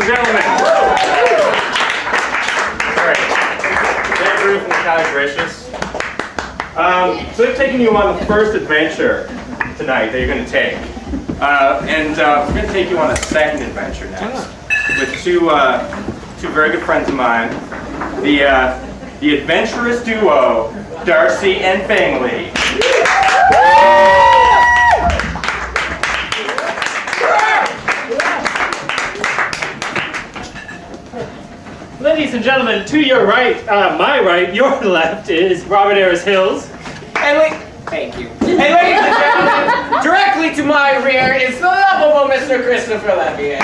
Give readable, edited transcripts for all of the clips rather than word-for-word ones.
Gentlemen. Alright. Thank you from the Cali Gracious. So they've taken you on the first adventure tonight that you're going to take. And we're going to take you on a second adventure next. With two very good friends of mine. The adventurous duo, Darcy and Bingley. Ladies and gentlemen, to your right, my right, your left is Robert Ayres Hills. Thank you. And ladies and gentlemen, directly to my rear is the lovable Mr. Christopher Leveille.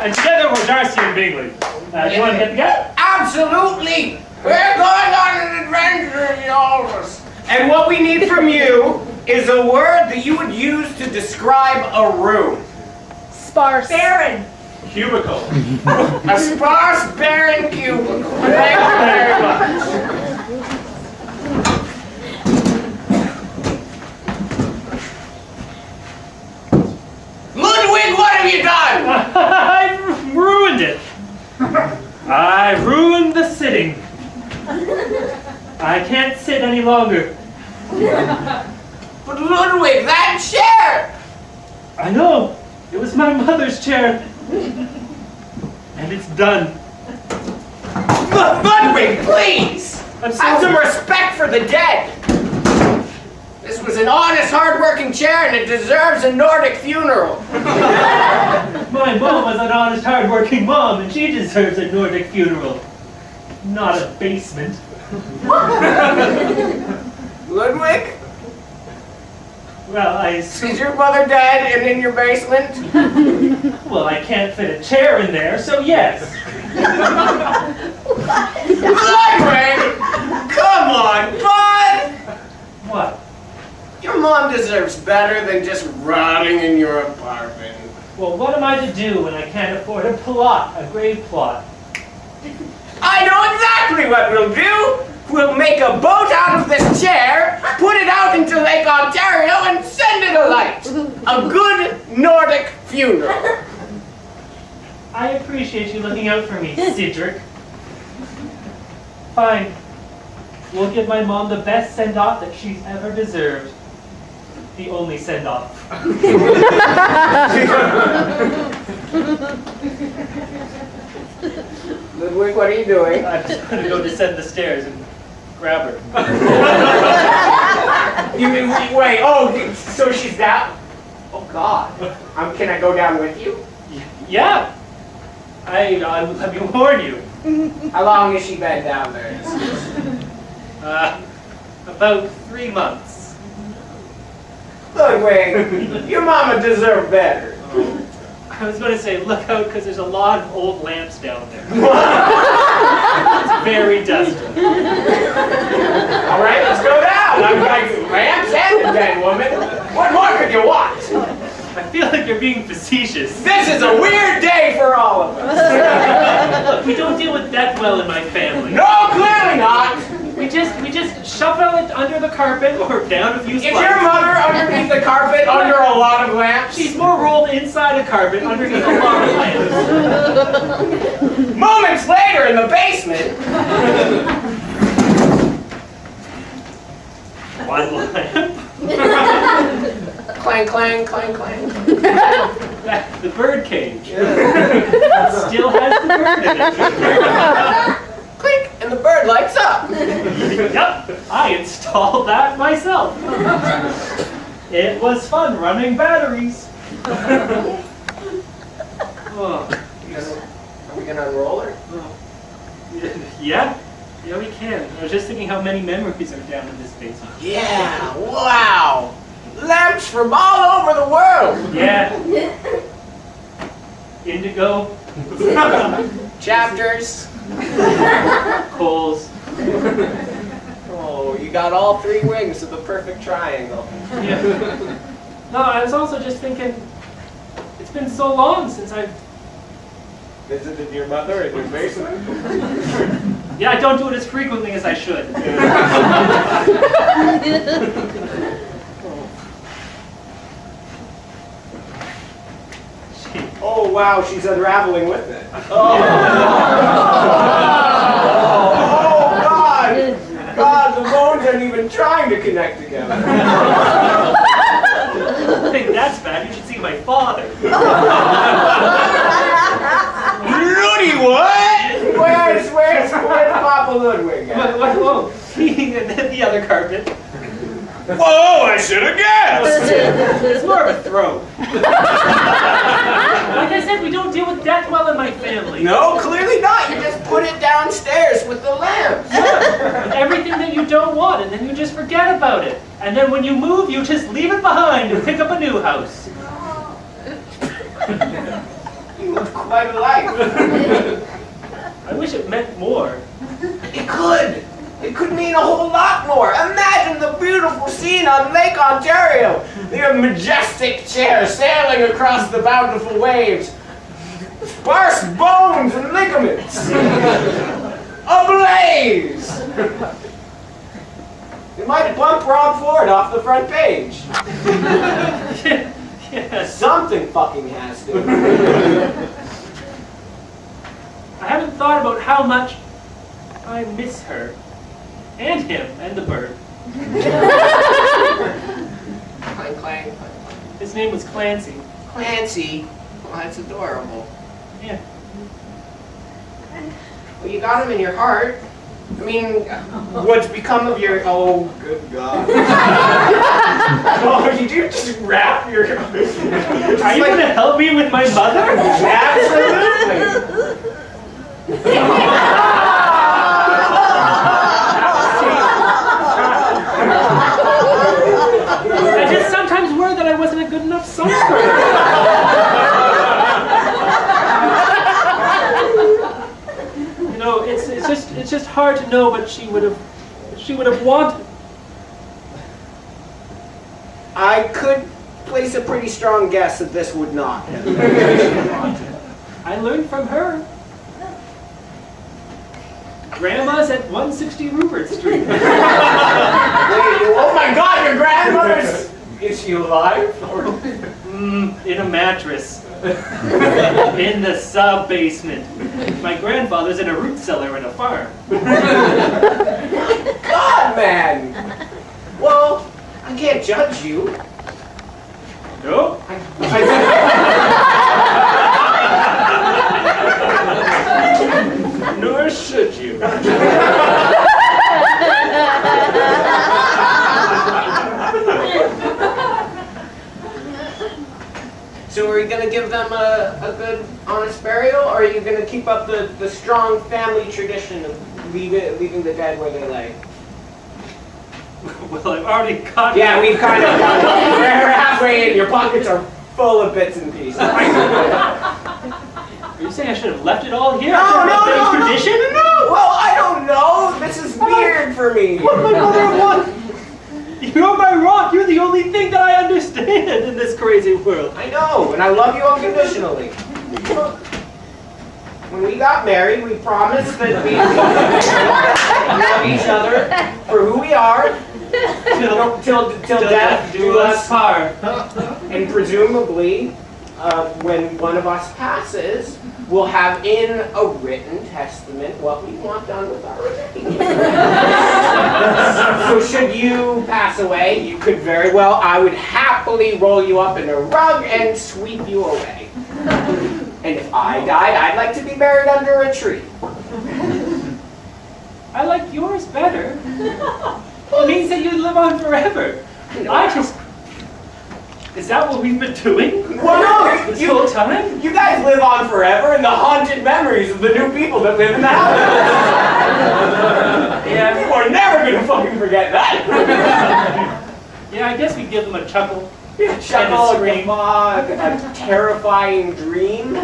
And together we're Darcy and Bingley. Do you want to get together? Absolutely! We're going on an adventure, all of us. And what we need from you is a word that you would use to describe a room. Sparse. Barren. Cubicle. A sparse barren cubicle. Thank you very much. Ludwig, what have you done? I've ruined it. I ruined the sitting. I can't sit any longer. But Ludwig, that chair! I know. It was my mother's chair. And it's done. Ludwig, please! I'm Have some sorry. respect for the dead! This was an honest, hard-working chair, and it deserves a Nordic funeral. My mom was an honest, hard-working mom, and she deserves a Nordic funeral. Not a basement. Ludwig, Well, is your mother dead and in your basement? Well, I can't fit a chair in there, so yes. Ludwig! Come on, bud! What? Your mom deserves better than just rotting in your apartment. Well, what am I to do when I can't afford a plot, a grave plot? I know exactly what we'll do! We'll make a boat out of this chair, put it out into Lake Ontario, and send it alight. A good Nordic funeral. I appreciate you looking out for me, Cedric. Fine. We'll give my mom the best send-off that she's ever deserved. The only send-off. Ludwig, what are you doing? I'm just going to go descend the stairs and grab her. You mean, wait, oh, so she's down? Oh, God. Can I go down with you? Yeah. Let me warn you. How long has she been down there? About 3 months. Ludwig, your mama deserved better. I was going to say, look out, because there's a lot of old lamps down there. It's very dusty. All right, let's go down. I'm like lamps and a dead woman. What more could you want? I feel like you're being facetious. This is a weird day for all of us. Look, we don't deal with death well in my family. No, clearly not. We just shuffle it under the carpet or down a few Is slides. your mother underneath the carpet under a lot of lamps? She's more rolled inside a carpet underneath a lot of lamps. Moments later in the basement. One lamp. Clang, clang, clang, clang. The bird cage. Still has the bird in it. Click, and the bird lights up. Yep, I installed that myself. It was fun running batteries. Oh, Are we gonna unroll her? yeah, we can. I was just thinking how many memories are down in this basement. Yeah, wow. Lamps from all over the world. Yeah. Indigo. Chapters. Coals. Oh, you got all 3 wings of the perfect triangle. Yeah. No, I was also just thinking, it's been so long since I've... Visited your mother in your basement? Yeah, I don't do it as frequently as I should. Oh, Oh wow, she's unraveling with it. Oh God! God, the bones aren't even trying to connect together. I think that's bad. You should see my father. Rudy, what? Where's Papa Ludwig at? Whoa, he and the other carpet. Whoa, I should have guessed! It's more of a throw. Like I said, we don't deal with death well in my family. No, clearly not. You just put it downstairs with the lamps. Yeah. Everything that you don't want, and then you just forget about it. And then when you move, you just leave it behind and pick up a new house. You look quite alike. I wish it meant more. It could. It could mean a whole lot more. Imagine the beautiful scene on Lake Ontario. Your majestic chair sailing across the bountiful waves. Sparse bones and ligaments. Ablaze. It might bump Rob Ford off the front page. Yeah. Something fucking has to. I haven't thought about how much I miss her. And him, and the bird. Clang, clang. His name was Clancy. Clancy. Well, that's adorable. Yeah. Well, you got him in your heart. I mean, what's become of your... Oh, good God. Oh, did you just wrap your... Are you going to help me with my mother? Absolutely. I just sometimes worry that I wasn't a good enough son for her. You know, it's just hard to know what she would have wanted. I could place a pretty strong guess that this would not have been what she wanted. I learned from her. Grandma's at 160 Rupert Street. Wait, oh my God, your grandmother's... Is she alive? In a mattress. In the sub-basement. My grandfather's in a root cellar in a farm. God, man! Well, I can't judge you. No? Nor should you. So are you going to give them a good, honest burial, or are you going to keep up the strong family tradition of leaving the dead where they lay? Well, I've already got... Yeah, we've kind of done it. We're halfway in. Your pockets are full of bits and pieces. Are you saying I should have left it all here? No, No, tradition? No, well, I don't know. This is weird for me. What my mother wants? You're my rock. You're the only thing that I understand in this crazy world. I know, and I love you unconditionally. When we got married, we promised that we would love each other for who we are till death do us part. And presumably, when one of us passes, we'll have in a written testament what we want done with our remains. So should you pass away, you could very well, I would happily roll you up in a rug and sweep you away. And if I died, I'd like to be buried under a tree. I like yours better. It means that you live on forever. I just... Is that what we've been doing? Well, no, this whole time? You guys live on forever in the haunted memories of the new people that live in the house. Yeah. People are never going to fucking forget that. Yeah, I guess we give them a chuckle. Chuckle, a terrifying dream.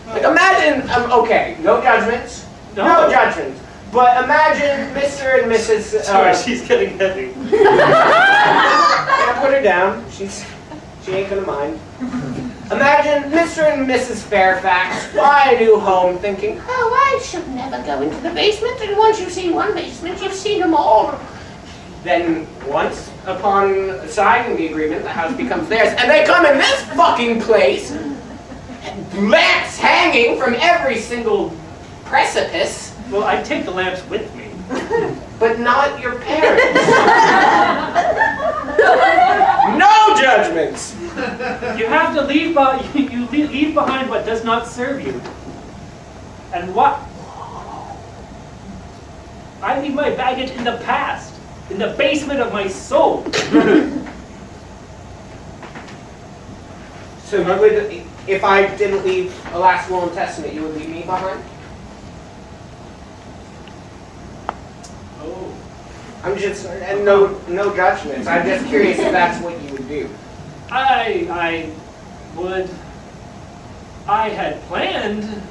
Like imagine, okay, no judgments. No judgments. But imagine Mr. and Mrs. Sorry, she's getting heavy. Yeah, put her down. She ain't gonna mind. Imagine Mr. and Mrs. Fairfax buy a new home thinking, oh, I should never go into the basement, and once you've seen one basement, you've seen them all. Then once upon signing the agreement, the house becomes theirs, and they come in this fucking place, and lamps hanging from every single precipice, Well, I'd take the lamps with me. but not your parents. No judgments. You have to leave leave behind what does not serve you. And what? I leave my baggage in the past, in the basement of my soul. So you would, if I didn't leave a last will and testament, you would leave me behind? Oh. I'm just, and no judgments. I'm just curious if that's what you would do. I had planned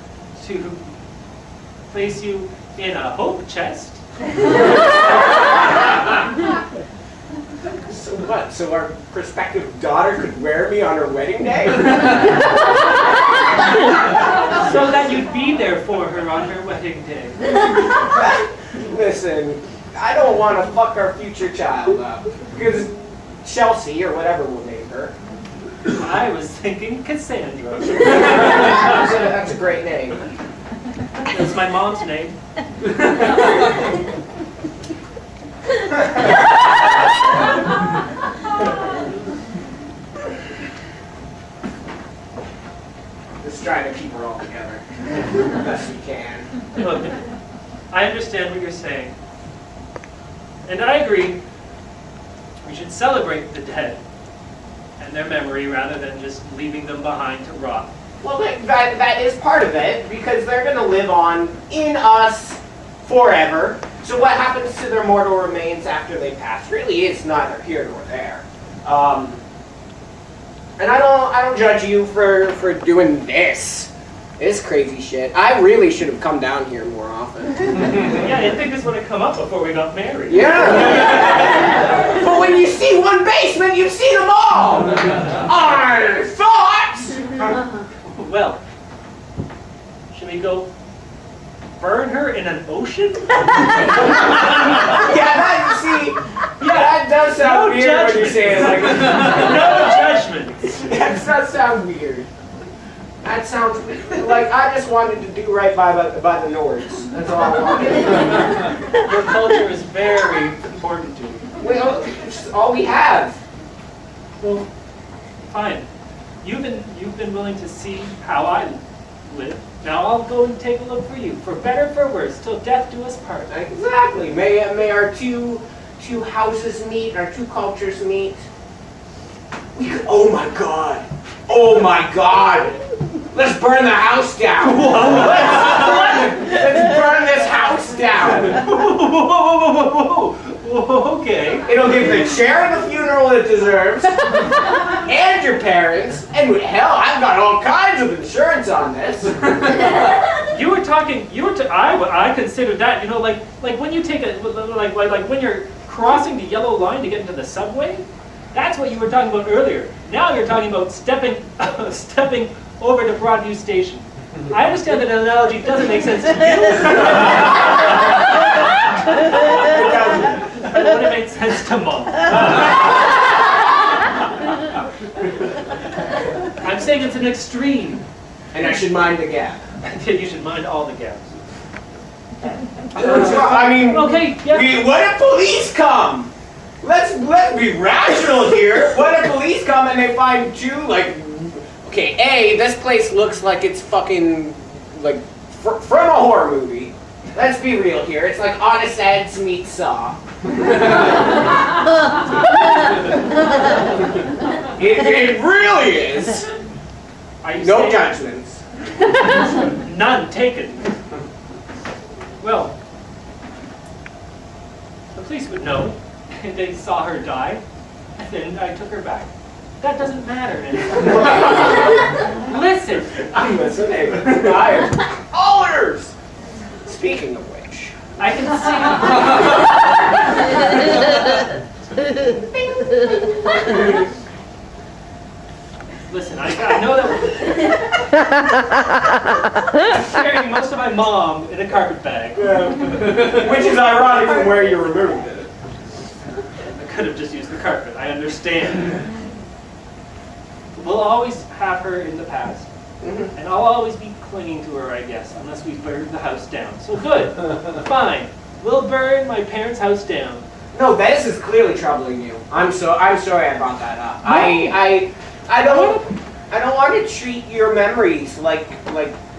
to place you in a hope chest. So what? So our prospective daughter could wear me on her wedding day? So that you'd be there for her on her wedding day. Listen, I don't want to fuck our future child up. Because Chelsea, or whatever we'll name her. I was thinking Cassandra. That's a great name. That's my mom's name. Just trying to keep her all together. Best we can. Look, I understand what you're saying. And I agree. We should celebrate the dead and their memory rather than just leaving them behind to rot. Well, that is part of it, because they're going to live on in us forever. So what happens to their mortal remains after they pass really is neither here nor there. And I don't judge you for doing this crazy shit. I really should have come down here more often. Yeah, I think this would have come up before we got married. Yeah. But when you see one basement, you see them all. Our thoughts. Well, should we go burn her in an ocean? Yeah, that does sound No weird when you say it like that. No judgment. That does sound weird. That sounds like I just wanted to do right by the Nords. That's all I wanted. Your culture is very important to me. Well, it's all we have. Well, fine. You've been willing to see how I live. Now I'll go and take a look for you, for better, for worse, till death do us part. Exactly. May our two houses meet, our two cultures meet. We could. Oh my God! Oh my God! Let's burn the house down. Let's burn this house down. Whoa, okay. It'll give the chair the funeral it deserves, and your parents, and hell, I've got all kinds of insurance on this. I considered that, you know, like when you take like when you're crossing the yellow line to get into the subway. That's what you were talking about earlier. Now you're talking about stepping over to Broadview Station. I understand that analogy doesn't make sense to you. But it would have made sense to Mom. I'm saying it's an extreme. And I should mind the gap. You should mind all the gaps. I mean, Okay, yeah. what if police come? Let's be rational here. What if police come and they find two, like, okay, A, this place looks like it's fucking, like, from a horror movie. Let's be real here. It's like Honest Ed's meets Saw. It really is. No judgments. None taken. Well, the police would know. They saw her die, and then I took her back. That doesn't matter anymore. Listen. I'm listening. All ears. Speaking of which, I can see. Listen, I know that I'm carrying most of my mom in a carpet bag. which is ironic from where you removed it. I could have just used the carpet, I understand. We'll always have her in the past. And I'll always be clinging to her, I guess, unless we burn the house down. So good, fine. We'll burn my parents' house down. No, this is clearly troubling you. I'm sorry I brought that up. I don't want to treat your memories like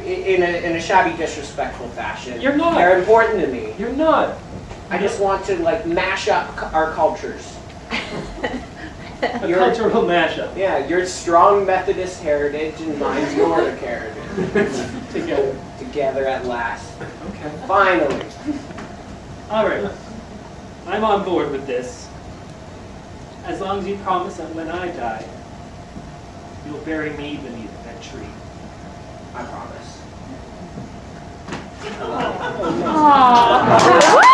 in a shabby, disrespectful fashion. You're not. They're important to me. You're not. I just want to mash up our cultures. A cultural mashup. Yeah, your strong Methodist heritage and mine's Nordic heritage. Together at last. Okay. Finally. All right. I'm on board with this. As long as you promise that when I die, you'll bury me beneath that tree. I promise. Aww.